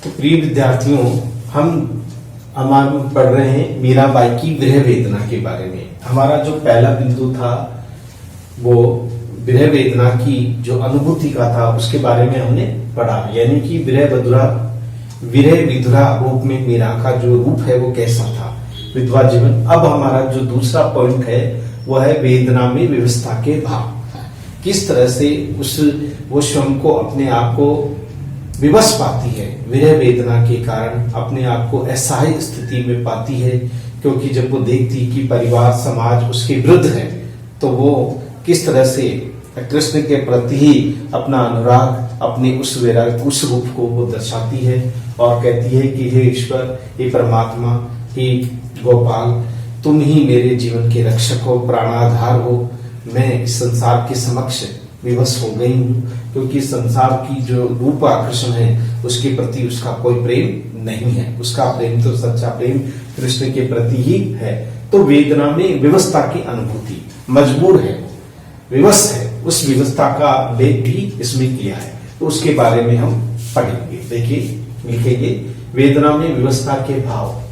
तो प्रिय विद्यार्थियों, हम पढ़ रहे हैं मीराबाई की विरह वेदना के बारे में। हमारा जो पहला बिंदु था वो विरह वेदना की जो अनुभूति का था उसके बारे में हमने पढ़ा, यानी कि विरह विधुरा रूप में मीरा का जो रूप है वो कैसा था, विधवा जीवन। अब हमारा जो दूसरा पॉइंट है वो है वेदना में विवशता के भाव। किस तरह से वो स्वयं को, अपने आप को विवश पाती है, विरह वेदना के कारण अपने आप को असहाय स्थिति में पाती है, क्योंकि जब वो देखती कि परिवार समाज उसके विरुद्ध है तो वो किस तरह से कृष्ण के प्रति ही अपना अनुराग, अपने उस रूप को वो दर्शाती है और कहती है कि हे ईश्वर, हे परमात्मा, हे गोपाल, तुम ही मेरे जीवन के रक्षक हो, प्राणाधार हो। मैं इस संसार के समक्ष विवश हो गई हूँ, क्योंकि संसार की जो रूप आकर्षण है उसके प्रति उसका कोई प्रेम नहीं है। उसका प्रेम तो सच्चा प्रेम कृष्ण के प्रति ही है। तो वेदना में विवशता की अनुभूति, मजबूर है, विवश है, उस विवशता का उल्लेख भी इसमें किया है। तो उसके बारे में हम पढ़ेंगे। देखिए, लिखेंगे वेदना में विवशता के भाव।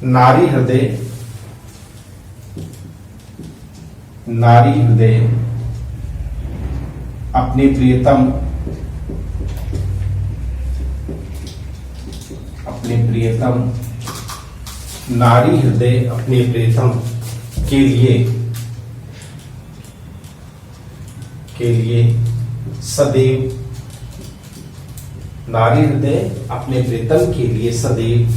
नारी हृदय अपने प्रियतम नारी हृदय अपने प्रियतम के लिए सदैव, नारी हृदय अपने प्रियतम के लिए सदैव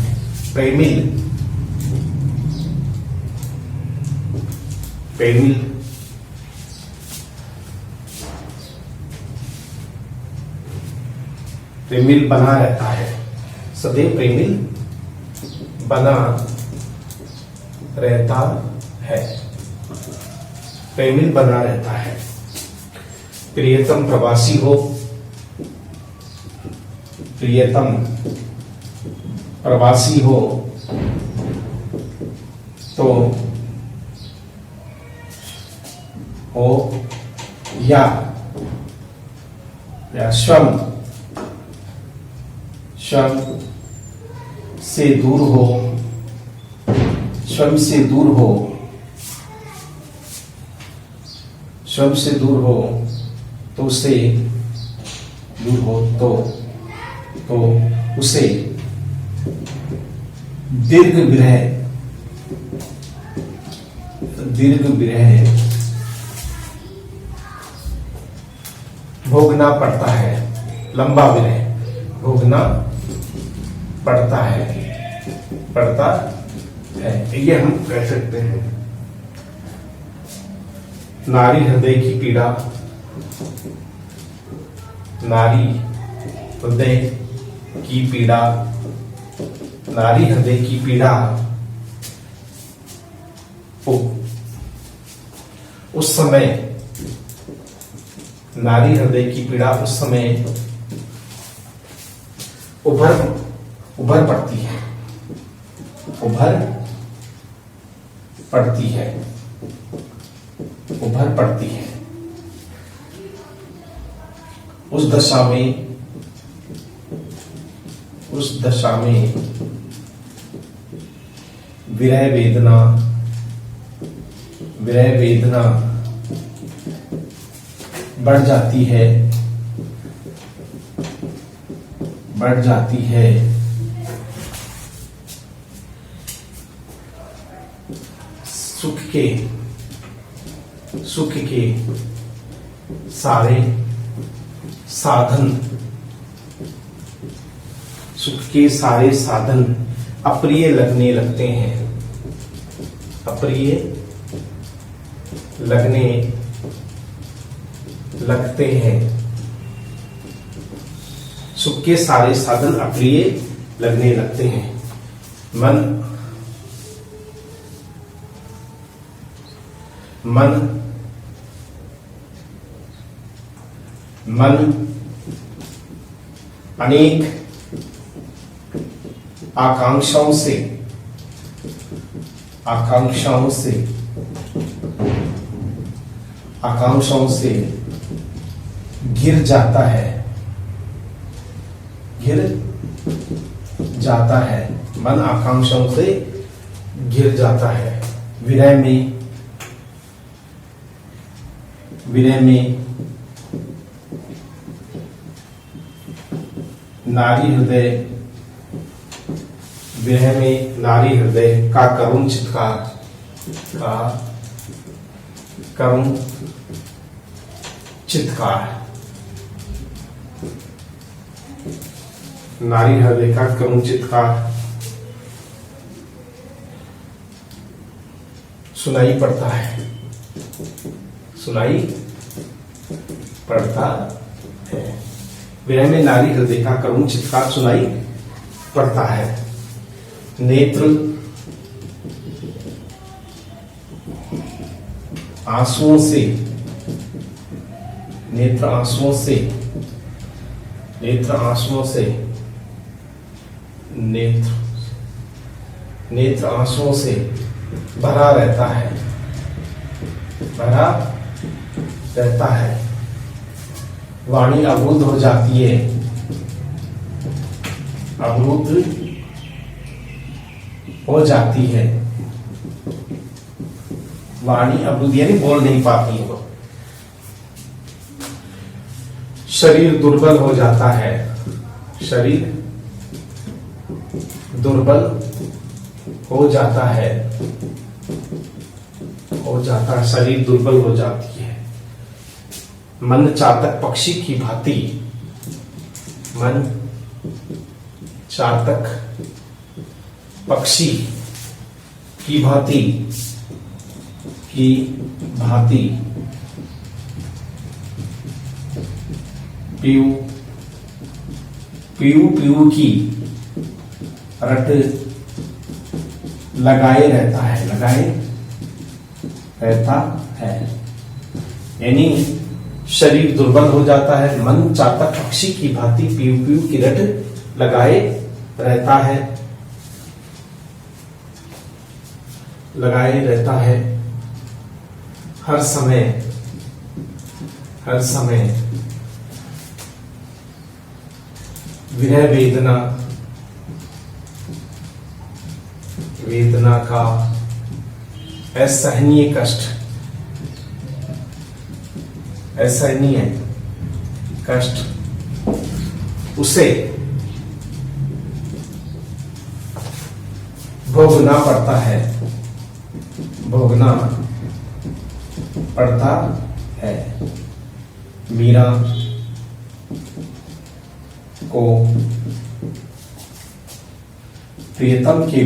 प्रेमिल बना रहता है, सदैव प्रेमिल बना रहता है, प्रेमिल बना रहता है। प्रियतम प्रवासी हो, प्रियतम प्रवासी हो तो हो या स्वयं से दूर हो, स्वयं से दूर तो उसे दीर्घ विरह भोगना पड़ता है, लंबा विरह भोगना पड़ता है, ये हम कह सकते हैं। नारी हृदय की पीड़ा, नारी हृदय की पीड़ा उस समय, नारी हृदय की पीड़ा उस समय उभर पड़ती है। उस दशा में विरह वेदना बढ़ जाती है। सुख के सारे साधन अप्रिय लगने लगते हैं। सुख के सारे साधन अप्रिय लगने लगते हैं। मन अनेक आकांक्षाओं से घिर घिर जाता है, मन आकांक्षाओं से घिर जाता है। विरह में नारी हृदय, विरह में नारी हृदय का करुण चित्कार, नारी हृदय का करुण चित्कार सुनाई पड़ता है, सुनाई पड़ता है। विरह में नारी हृदय का करुण चित्कार सुनाई पड़ता है। नेत्र आंसुओं से, नेत्र आंसुओं से, नेत्र आंसुओं से, नेत्र आंसुओं से भरा रहता है, भरा रहता है। वाणी अवरुद्ध हो जाती है, अवरुद्ध हो जाती है। वाणी अवरुद्ध यानी बोल नहीं पाती है। शरीर दुर्बल हो जाता है, शरीर दुर्बल हो जाता है, शरीर दुर्बल हो जाती है। मन चातक पक्षी की भांति, मन चातक पक्षी की भांति पीऊ की रट लगाए रहता है, लगाए रहता है। यानी शरीर दुर्बल हो जाता है, मन चातक पक्षी की भांति पीऊ की रट लगाए रहता है, लगाए रहता है। हर समय विरह वेदना का असहनीय कष्ट उसे भोगना पड़ता है, मीरा को प्रियतम के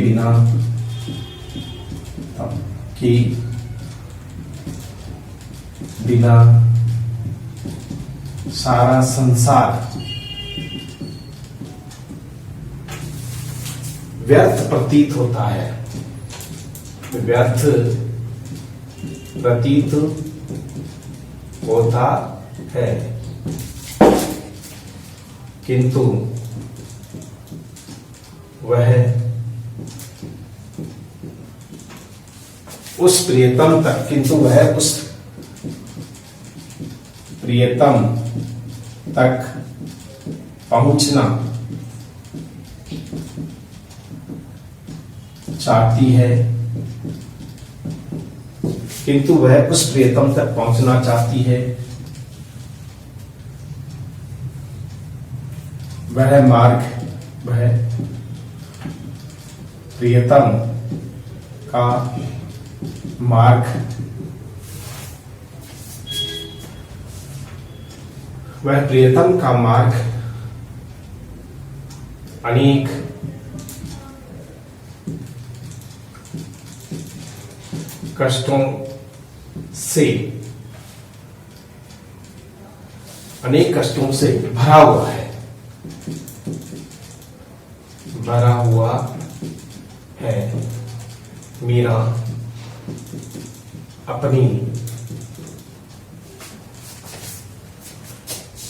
बिना सारा संसार व्यर्थ प्रतीत होता है, व्यर्थ प्रतीत होता है। किंतु वह उस प्रियतम तक पहुंचना चाहती है, किंतु वह उस प्रियतम तक पहुंचना चाहती है। वह प्रियतम का मार्ग, वह प्रियतम का मार्ग अनेक कष्टों से भरा हुआ है, मीरा अपनी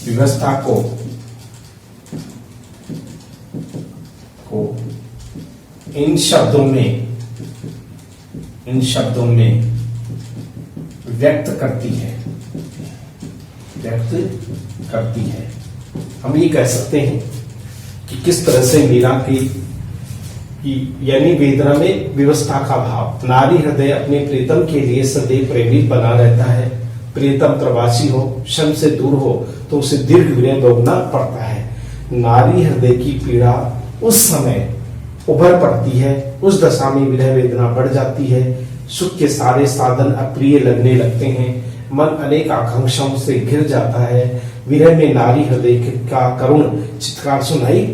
व्यवस्था को इन शब्दों में व्यक्त करती है। हम ये कह सकते हैं कि किस तरह से मीरा की यानी वेदना में विवस्था का भाव। नारी हृदय अपने प्रीतम के लिए सदैव प्रेमित बना रहता है। प्रीतम प्रवासी हो, श्रम से दूर हो तो उसे दीर्घ विनय भोगना पड़ता है। नारी हृदय की पीड़ा उस समय उभर पड़ती है, उस दशा में विरह वेदना बढ़ जाती है। सुख के सारे साधन अप्रिय लगने लगते हैं, मन अनेक आकांक्षाओं से घिर जाता है। विरह में नारी हृदय का करुण चित्कार सुनाई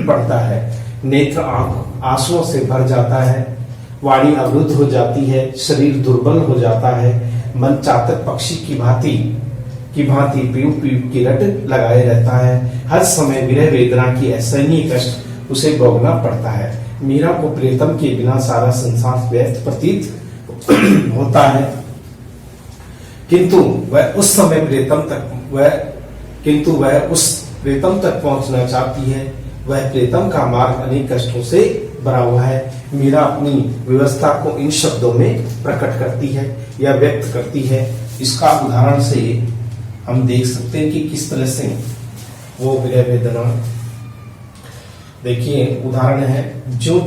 पड़ता है। नेत्र आंसुओं से भर जाता है, वाणी अवरुद्ध हो जाती है, शरीर दुर्बल हो जाता है। मन चातक पक्षी की भांति पीऊ पीऊ की रट लगाए रहता है। हर समय विरह वेदना की असहनीय कष्ट उसे भोगना पड़ता है। मीरा को प्रियतम के बिना सारा संसार व्यर्थ प्रतीत होता है, किंतु वह उस प्रियतम तक पहुंचना चाहती है। वह प्रीतम का मार्ग अनेक कष्टों से भरा हुआ है। मीरा अपनी व्यवस्था को इन शब्दों में प्रकट करती है या व्यक्त करती है। इसका उदाहरण से हम देख सकते हैं कि किस तरह से वो विरह वेदना। देखिए उदाहरण है, जो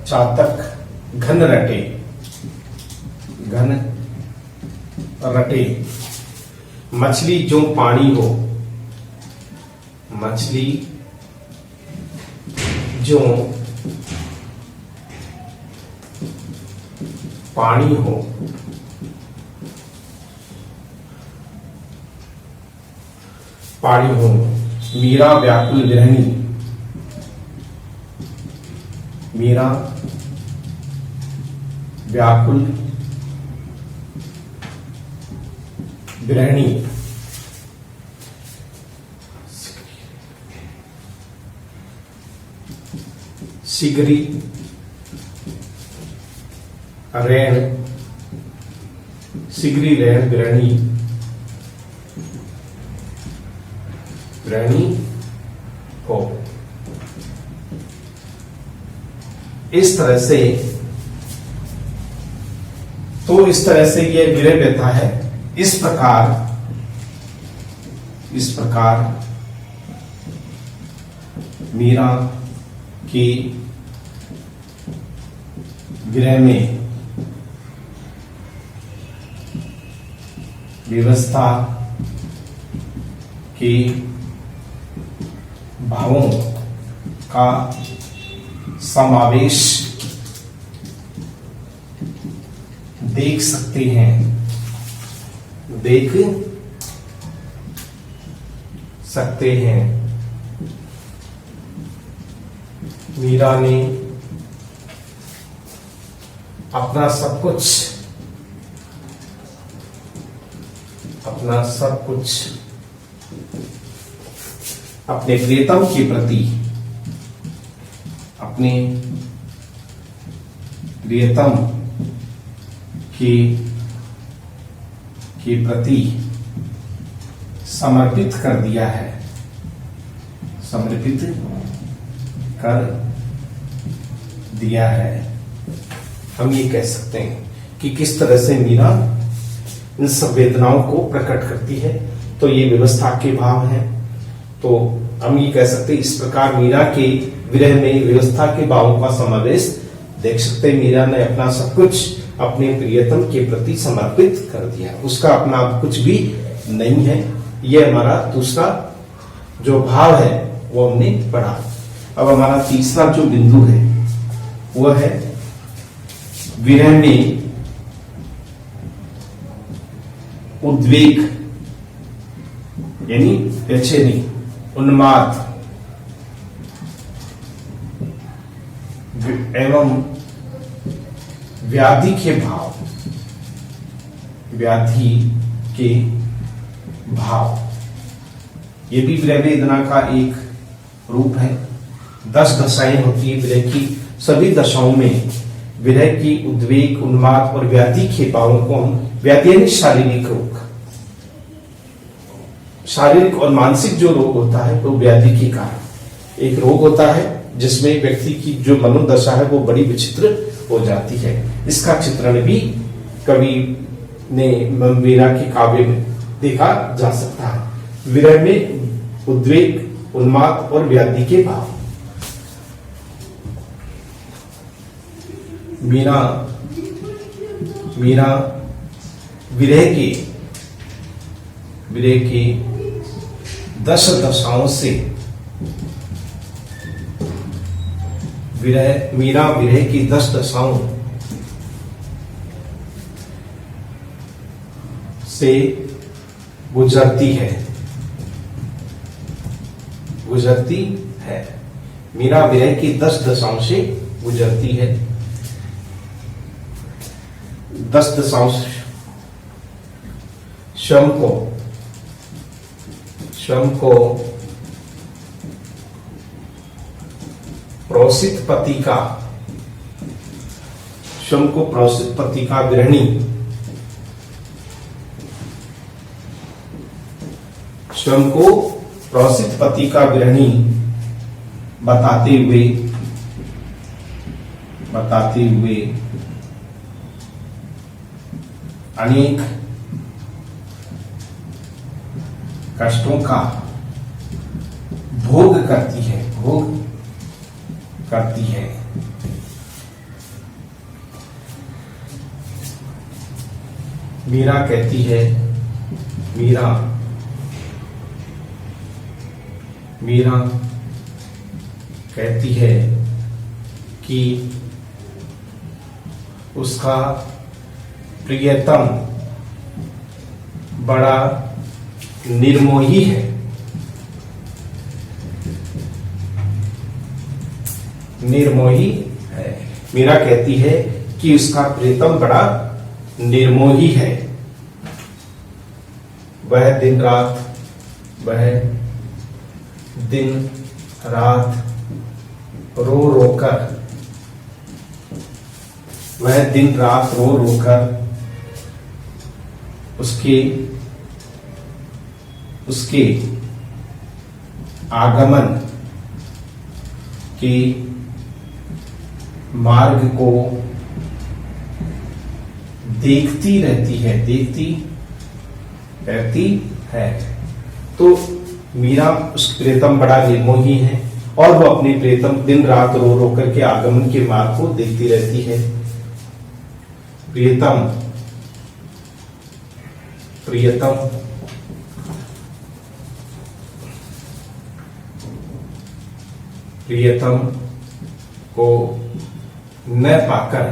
चातक घन रटे मछली जो पानी हो, मछली जो पानी हो, मीरा व्याकुल विरहिणी, मीरा व्याकुल विरहिणी। सिगरी रैन विरहिणी हो। इस तरह से ये विरह व्यथा है। इस प्रकार मीरा की विरह में व्यवस्था के भावों का समावेश देख सकते हैं। मीरा ने अपना सब कुछ अपने प्रियतम के प्रति, अपने प्रियतम के प्रति समर्पित कर दिया है, हम ये कह सकते हैं कि किस तरह से मीरा इन सब वेदनाओं को प्रकट करती है। तो ये व्यवस्था के भाव हैं। तो हम ये कह सकते हैं इस प्रकार मीरा के विरह में व्यवस्था के भावों का समावेश देख सकते हैं। मीरा ने अपना सब कुछ अपने प्रियतम के प्रति समर्पित कर दिया, उसका अपना कुछ भी नहीं है। यह हमारा दूसरा जो भाव है वो हमने पढ़ा। अब हमारा तीसरा जो बिंदु है वो है विरह में उद्वेग यानी बेचैनी, उन्माद एवं व्याधि के भाव। ये भी विरह वेदना का एक रूप है। 10 दशाएं होती है विरह की। सभी दशाओं में विरह की उद्वेग, उन्माद और व्याधि के भावों को हम व्याधि यानी शारीरिक रोग, शारीरिक और मानसिक जो रोग होता है वो व्याधि के कारण एक रोग होता है जिसमें व्यक्ति की जो मनोदशा है वो बड़ी विचित्र हो जाती है। इसका चित्रण भी कवि ने मीरा के काव्य में देखा जा सकता है। विरह में उद्वेग, उन्माद और व्याधि के भाव। मीरा विरह के 10 दशाओं से मीरा विरह की 10 दशाओं से गुजरती है। मीरा विरह की 10 दशाओं से गुजरती है। 10 दशाओं श्रम को प्रोसित पति का गृहिणी श्रम को प्रोसित पति का गृहिणी बताते हुए अनेक कष्टों का भोग करती है। मीरा कहती है, मीरा कहती है कि उसका प्रियतम बड़ा निर्मोही है। मीरा कहती है कि उसका प्रियतम बड़ा निर्मोही है। वह दिन रात रो रो कर उसके आगमन के मार्ग को देखती रहती है। तो मीरा उस प्रियतम बड़ा निर्मोही है और वो अपने प्रियतम दिन रात रो रो करके आगमन के मार्ग को देखती रहती है। प्रियतम को न पाकर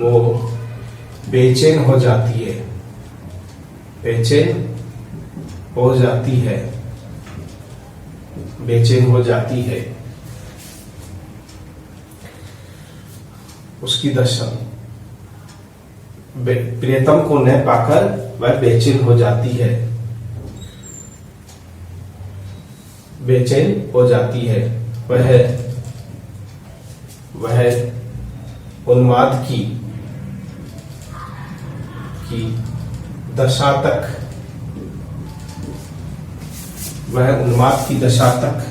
वो बेचैन हो जाती है। उसकी दशा, प्रियतम को न पाकर वह बेचैन हो जाती है। वह उन्माद की दशा तक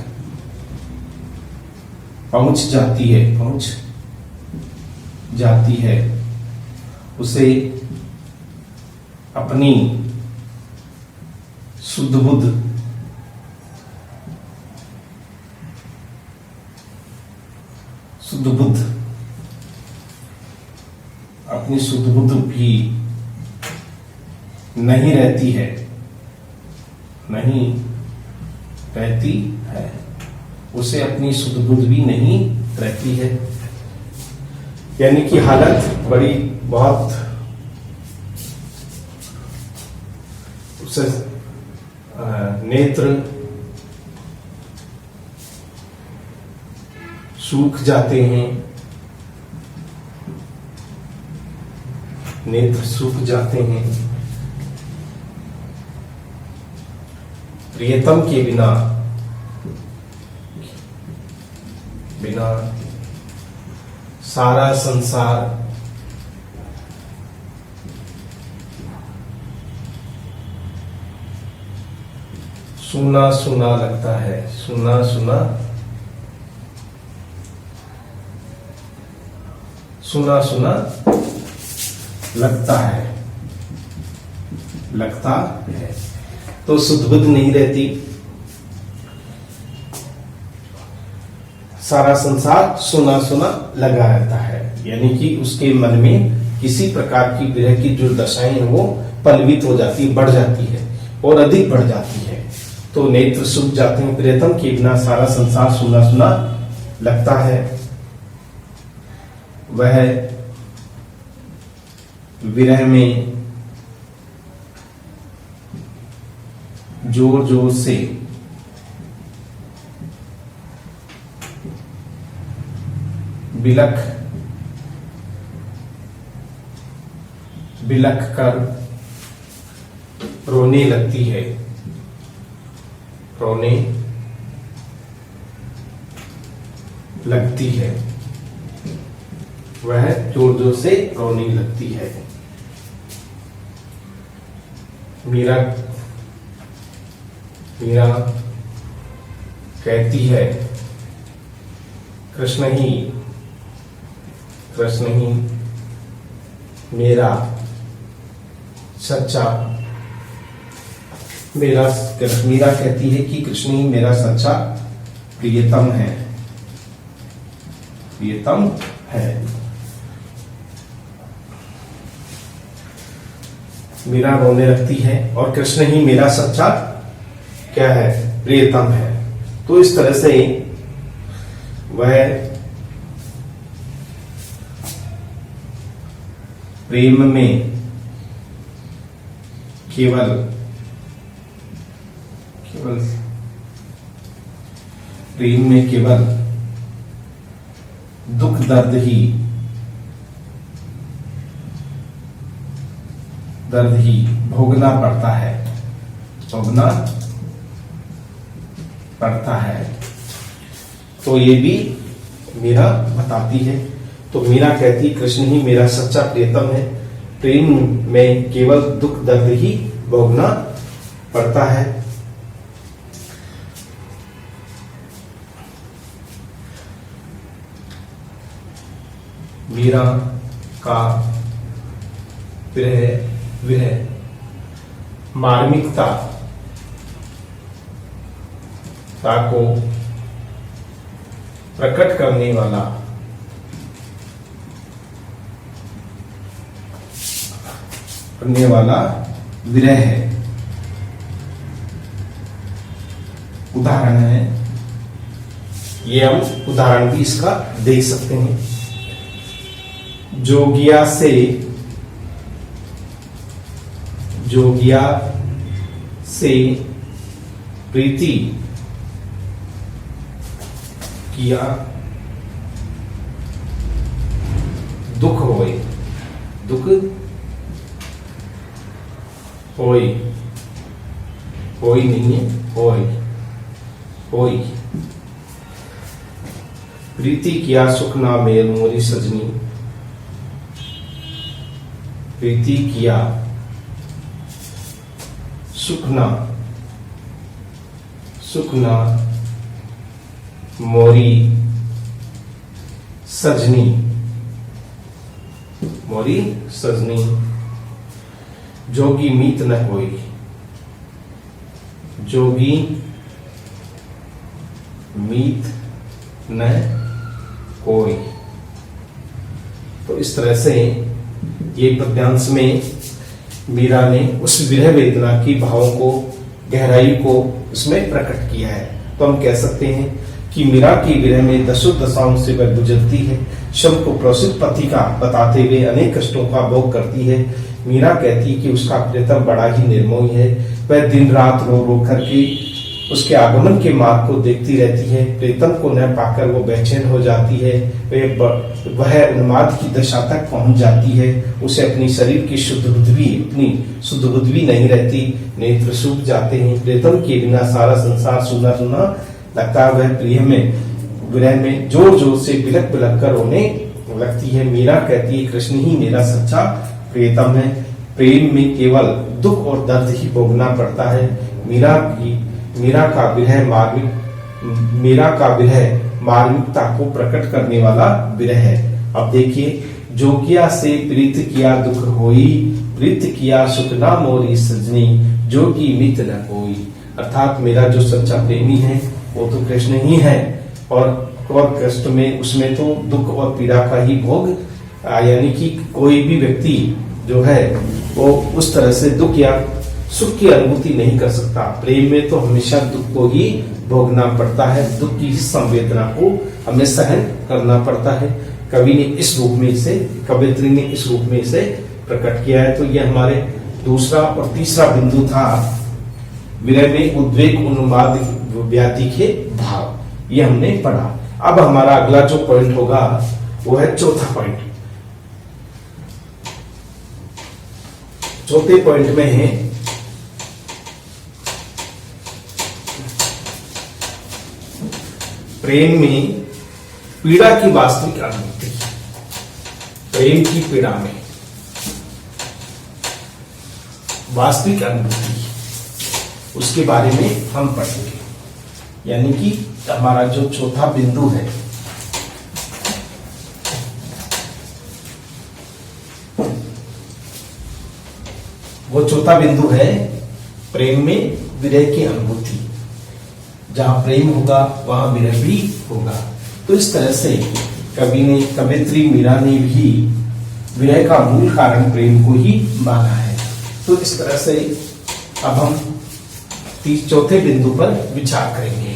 पहुंच जाती है। उसे अपनी शुद्ध बुद्ध भी नहीं रहती है। उसे अपनी शुद्ध बुद्ध भी नहीं रहती है। यानी कि हालत बहुत उसे नेत्र सूख जाते हैं। प्रियतम के बिना सारा संसार सुना सुना लगता है। सुना लगता है। लगता है। तो सुध बुध नहीं रहती, सारा संसार सुना सुना लगा रहता है, यानी कि उसके मन में किसी प्रकार की विरह की जो दशाएं हैं वो पलवित हो जाती है, बढ़ जाती है और अधिक बढ़ जाती है। तो नेत्र सूख जाते हैं, प्रियतम के बिना सारा संसार सुना सुना लगता है। वह विरह में जोर जोर से बिलख बिलख कर रोने लगती है, रोने लगती है। वह जोर जोर से रोने लगती है। मीरा मीरा कहती है, कृष्ण ही मेरा सच्चा, मीरा कहती है कि कृष्ण ही मेरा सच्चा प्रियतम है, प्रियतम है। मीरा रोने लगती है और कृष्ण ही मेरा सच्चा क्या है, प्रियतम है। तो इस तरह से वह प्रेम में केवल प्रेम में केवल दुख दर्द ही भोगना पड़ता है, भोगना पड़ता है। तो ये भी मीरा बताती है। तो मीरा कहती, कृष्ण ही मेरा सच्चा प्रियतम है, प्रेम में केवल दुख दर्द ही भोगना पड़ता है। मीरा का विरह मार्मिकता को प्रकट करने वाला विरह है। उदाहरण है, ये हम उदाहरण भी इसका देख सकते हैं। जोगिया से प्रीति किया, दुख होए, दुख होई नहीं है, होई प्रीति किया सुख ना मेल मोरी सजनी, प्रीति किया सुख ना मोरी सजनी, जोगी मीत न होई, जोगी मीत न होई। तो इस तरह से ये पद्यांश में मीरा ने उस विरह वेदना की भावों को, गहराई को उसमें प्रकट किया है। तो हम कह सकते हैं कि मीरा की विरह में दसों दशाओं से वह गुजरती है, शव को प्रोसित पति का बताते हुए अनेक कष्टों का भोग करती है। मीरा कहती है कि उसका प्रियतम बड़ा ही निर्मोही है, वह दिन रात रो रो करके उसके आगमन के मार्ग को देखती रहती है। प्रियतम को न पाकर वो बेचैन हो जाती है, वह उन्माद की दशा तक पहुंच जाती है। उसे अपनी शरीर की शुद्ध बुद्ध भी नहीं रहती, नेत्र सूख जाते हैं। प्रियतम के बिना सारा संसार सुना सुना लगता है। वह विरह में जोर जोर से बिलख बिलख कर रोने लगती है। मीरा कहती है, कृष्ण ही मेरा सच्चा प्रियतम है, प्रेम में केवल दुख और दर्द ही भोगना पड़ता है। मीरा का विरह मार्मिकता को प्रकट करने वाला विरह है। अब देखिए, जो किया से प्रीत किया दुख होई, प्रीत किया सुख ना मोरी सजनी, जो की मित न कोई। अर्थात मेरा जो सच्चा प्रेमी है वो तो कृष्ण ही है, और कृष्ण में उसमें तो दुख और पीड़ा का ही भोग, यानी कि कोई भी व्यक्ति जो है वो उस तरह से दुख या सुख की अनुभूति नहीं कर सकता। प्रेम में तो हमेशा दुख को ही भोगना पड़ता है, दुख की संवेदना को हमें सहन करना पड़ता है। कवि ने इस रूप में इसे, कवयित्री ने इस रूप में इसे प्रकट किया है। तो ये हमारे दूसरा और तीसरा बिंदु था, विरह में उद्वेग उन्माद व्याधि के भाव, ये हमने पढ़ा। अब हमारा अगला जो पॉइंट होगा वो है चौथा पॉइंट। चौथे पॉइंट में है प्रेम में पीड़ा की वास्तविक अनुभूति। प्रेम की पीड़ा में वास्तविक अनुभूति, उसके बारे में हम पढ़ेंगे। यानी कि हमारा जो चौथा बिंदु है वो चौथा बिंदु है प्रेम में विरह की अनुभूति। जहां प्रेम होगा वहां विरह भी होगा। तो इस तरह से कवयित्री मीरा ने भी विरह का मूल कारण प्रेम को ही माना है। तो इस तरह से अब हम चौथे बिंदु पर विचार करेंगे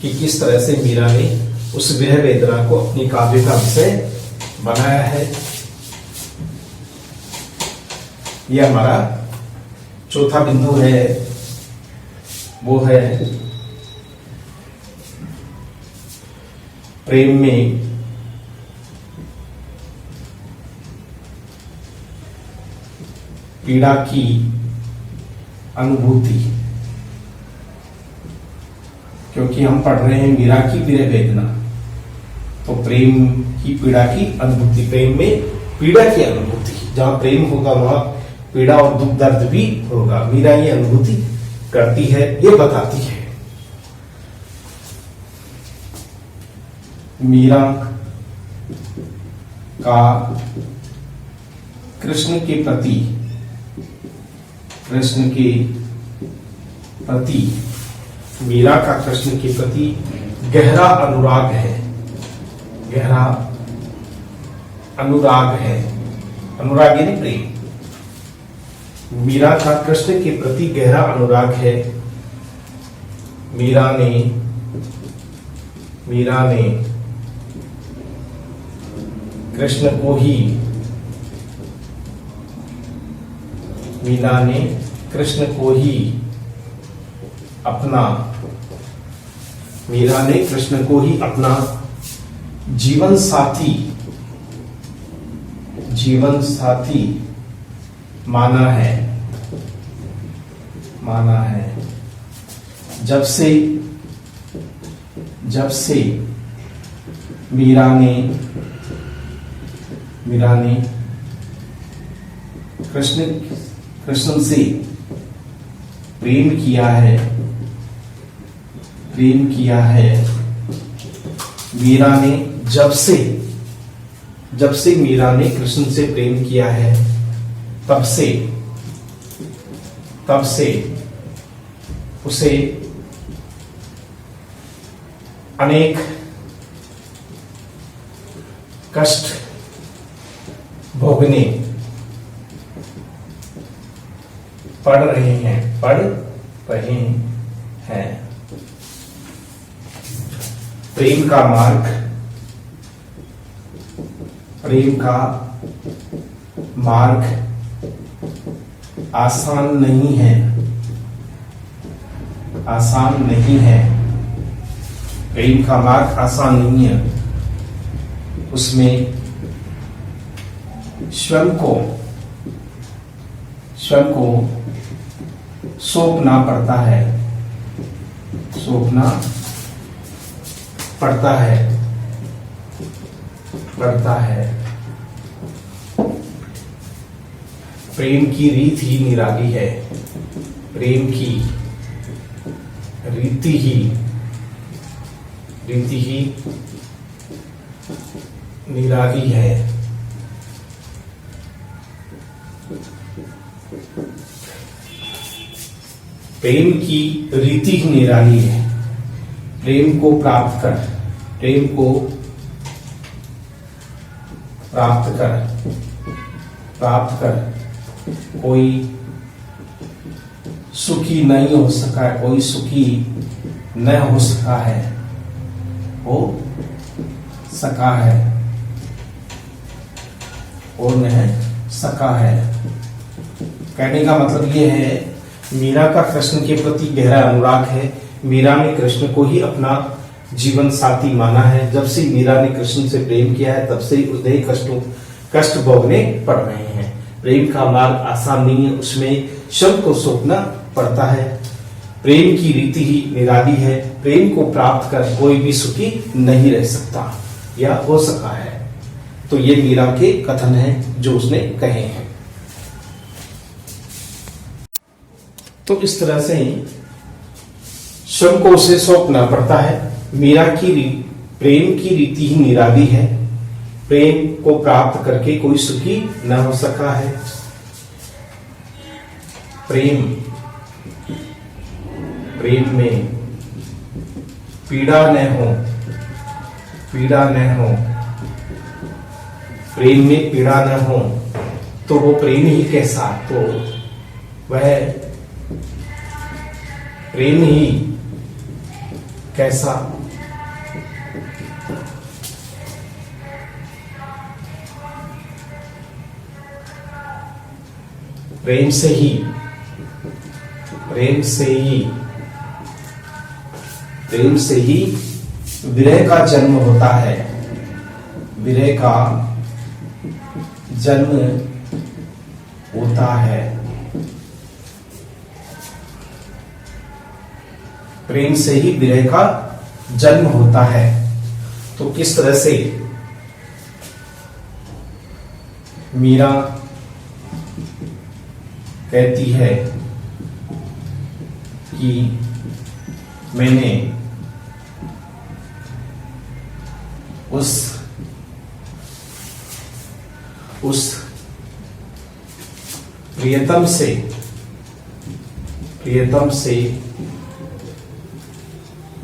कि किस तरह से मीरा ने उस विरह वेदना को अपनी काव्य का विषय बनाया है। यह हमारा चौथा बिंदु है, वो है प्रेम में पीड़ा की अनुभूति। क्योंकि हम पढ़ रहे हैं मीरा की विरह वेदना, तो प्रेम की पीड़ा की अनुभूति, प्रेम में पीड़ा की अनुभूति। जहां प्रेम होगा वहां पीड़ा और दुख दर्द भी होगा। मीरा ये अनुभूति करती है, ये बताती है। मीरा का कृष्ण के प्रति मीरा का कृष्ण के प्रति गहरा अनुराग है। गहरा अनुराग है, अनुराग यानी प्रेम। मीरा का कृष्ण के प्रति गहरा अनुराग है। मीरा ने कृष्ण को ही अपना जीवन साथी माना है। जब से मीरा ने कृष्ण से प्रेम किया है। मीरा ने जब से मीरा ने कृष्ण से प्रेम किया है, तब से उसे अनेक कष्ट भोगने पड़ रहे हैं। प्रेम का मार्ग आसान नहीं है। प्रेम का मार्ग आसान नहीं है। उसमें स्वयं को सौंपना पड़ता है। प्रेम की रीत ही निराली है। प्रेम की रीति ही निराली है। प्रेम की रीति ही निराली है। प्रेम को प्राप्त कर, प्रेम को प्राप्त कर कोई सुखी नहीं हो सका, कोई सुखी न हो सका है, हो सका है और न सका है। कहने का मतलब ये है, मीरा का कृष्ण के प्रति गहरा अनुराग है। मीरा ने कृष्ण को ही अपना जीवन साथी माना है। जब से मीरा ने कृष्ण से प्रेम किया है, तब से उन्हें कष्ट भोगने पड़ रहे हैं। प्रेम का मार्ग आसान नहीं है, उसमें शब्द को सौंपना पड़ता है। प्रेम की रीति ही निराली है। प्रेम को प्राप्त कर कोई भी सुखी नहीं रह सकता या हो सका है। तो ये मीरा के कथन हैं जो उसने कहे हैं। तो इस तरह से शब्द को उसे सौंपना पड़ता है। मीरा की प्रेम की रीति ही निराली है। प्रेम को प्राप्त करके कोई सुखी न हो सका है। प्रेम में पीड़ा न हो, प्रेम में पीड़ा न हो तो वो प्रेम ही कैसा, तो वह प्रेम ही कैसा। प्रेम से ही विरह का जन्म होता है। विरह का जन्म होता है। प्रेम से ही विरह का जन्म होता है। तो किस तरह से मीरा कहती है कि मैंने उस प्रियतम से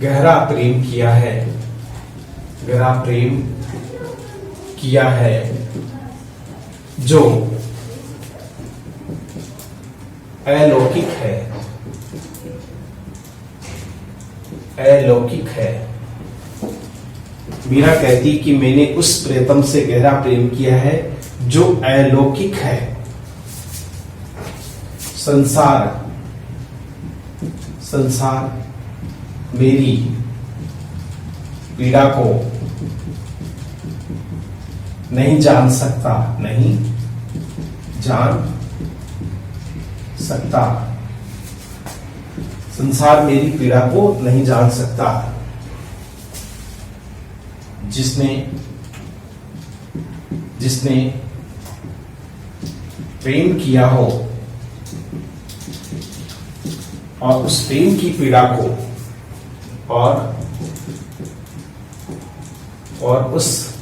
गहरा प्रेम किया है, जो अलौकिक है। मीरा कहती कि मैंने उस प्रियतम से गहरा प्रेम किया है जो अलौकिक है। संसार मेरी पीड़ा को नहीं जान सकता। संसार मेरी पीड़ा को नहीं जान सकता। जिसने प्रेम किया हो और उस प्रेम की पीड़ा को और उस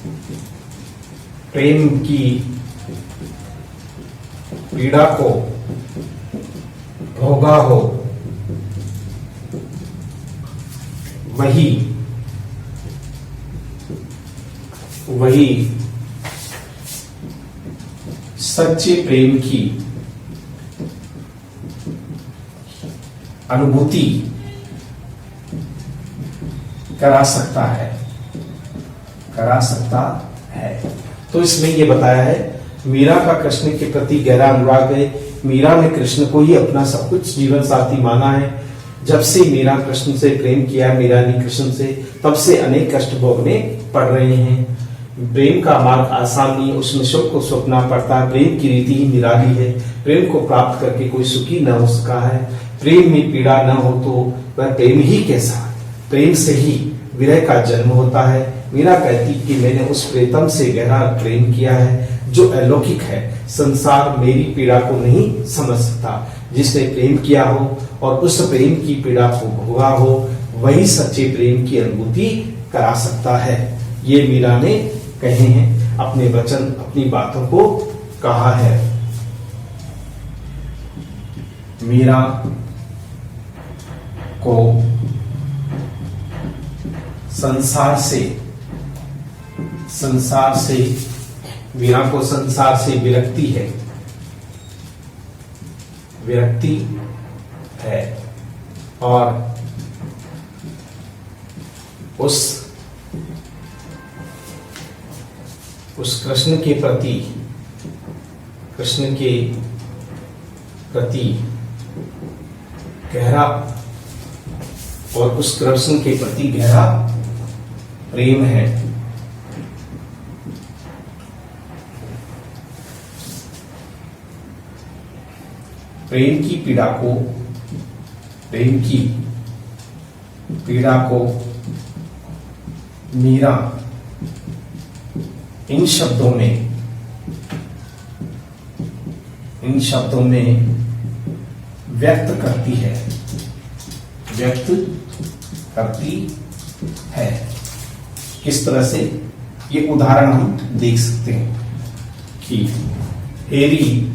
प्रेम की पीड़ा को भोगा हो, वही सच्चे प्रेम की अनुभूति करा सकता है। तो इसमें यह बताया है, मीरा का कृष्ण के प्रति गहरा अनुराग है। मीरा ने कृष्ण को ही अपना सब कुछ जीवन साथी माना है। जब से मीरा कृष्ण से प्रेम किया, मीरा ने कृष्ण से, तब से अनेक कष्ट भोगने पड़ रहे हैं। प्रेम का मार्ग आसान नहीं, उसमें सुख को सौंपना पड़ता है। प्रेम की रीति ही निराली है। प्रेम को प्राप्त करके कोई सुखी न हो सका है। प्रेम में पीड़ा न हो तो वह प्रेम ही कैसा। प्रेम से ही विरह का जन्म होता है। मीरा कहती कि मैंने उस प्रेतम से गहरा प्रेम किया है जो अलौकिक है। संसार मेरी पीड़ा को नहीं समझ सकता। जिसने प्रेम किया हो और उस प्रेम की पीड़ा को भोगा हो, वही सच्चे प्रेम की अनुभूति करा सकता है। ये मीरा ने कहे हैं, अपने वचन, अपनी बातों को कहा है। मीरा को संसार से वीरा को संसार से विरक्ति है और उस कृष्ण के प्रति गहरा और उस कृष्ण के प्रति गहरा प्रेम है। प्रेम की पीड़ा को मीरा इन शब्दों में व्यक्त करती है। किस तरह से, ये उदाहरण हम देख सकते हैं कि हेरी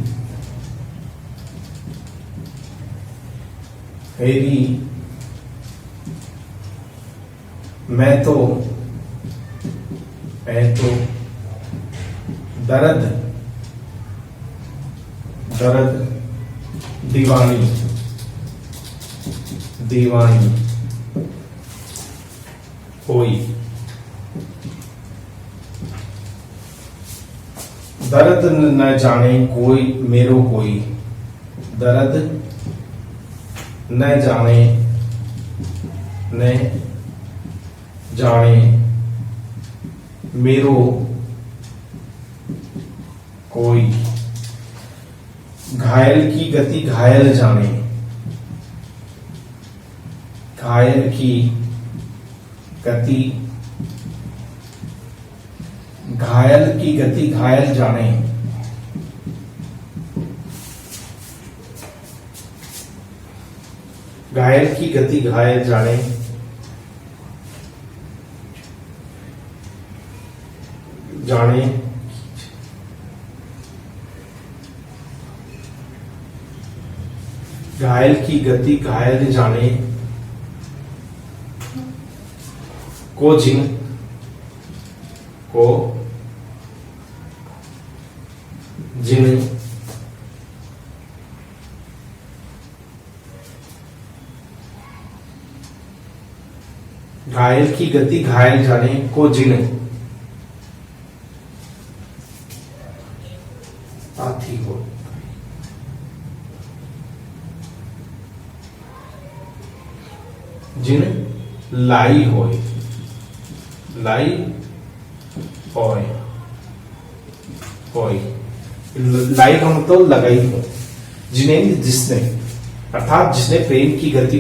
मैं तो दर्द दीवानी कोई दर्द न जाने कोई मेरो कोई, दर्द न जाने मेरो कोई, घायल की गति घायल जाने, घायल की गति घायल जाने, घायल की गति घायल जाने, घायल की गति घायल जाने को जिन घायल की गति घायल जाने को जिन साथी हो, जिन लाई होय लाई होय लाई का मतलब लगाई हो, जिन्हें जिसने अर्थात जिसने प्रेम की गति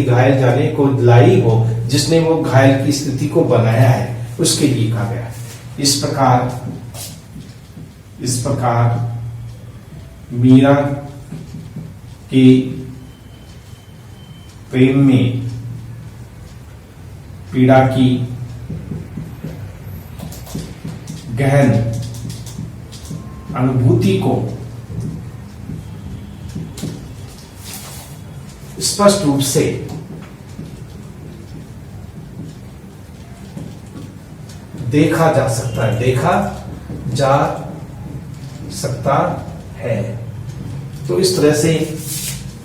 घायल जाने को लाई हो, जिसने वो घायल की स्थिति को बनाया है, उसके लिए कहा गया। इस प्रकार मीरा के प्रेम में पीड़ा की गहन अनुभूति को स्पष्ट रूप से देखा जा सकता है। तो इस तरह से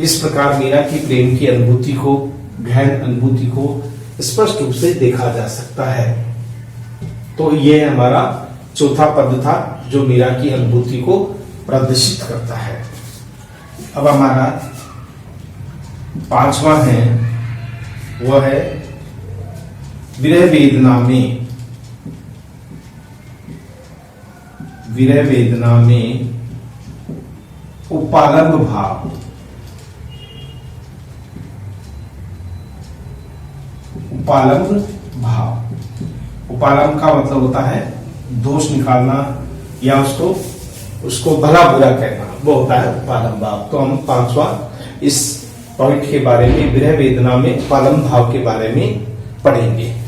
इस प्रकार मीरा की प्रेम की अनुभूति को, गहन अनुभूति को स्पष्ट रूप से देखा जा सकता है। तो यह हमारा चौथा पद था जो मीरा की अनुभूति को प्रदर्शित करता है। अब हमारा पांचवा है, वह है विरह वेदना में उपालंब भाव। उपालंब का मतलब होता है दोष निकालना या उसको भला बुरा कहना, वो होता है उपालंब भाव। तो हम पांचवा इस पॉइंट के बारे में, विरह वेदना में उपालंब भाव के बारे में पढ़ेंगे।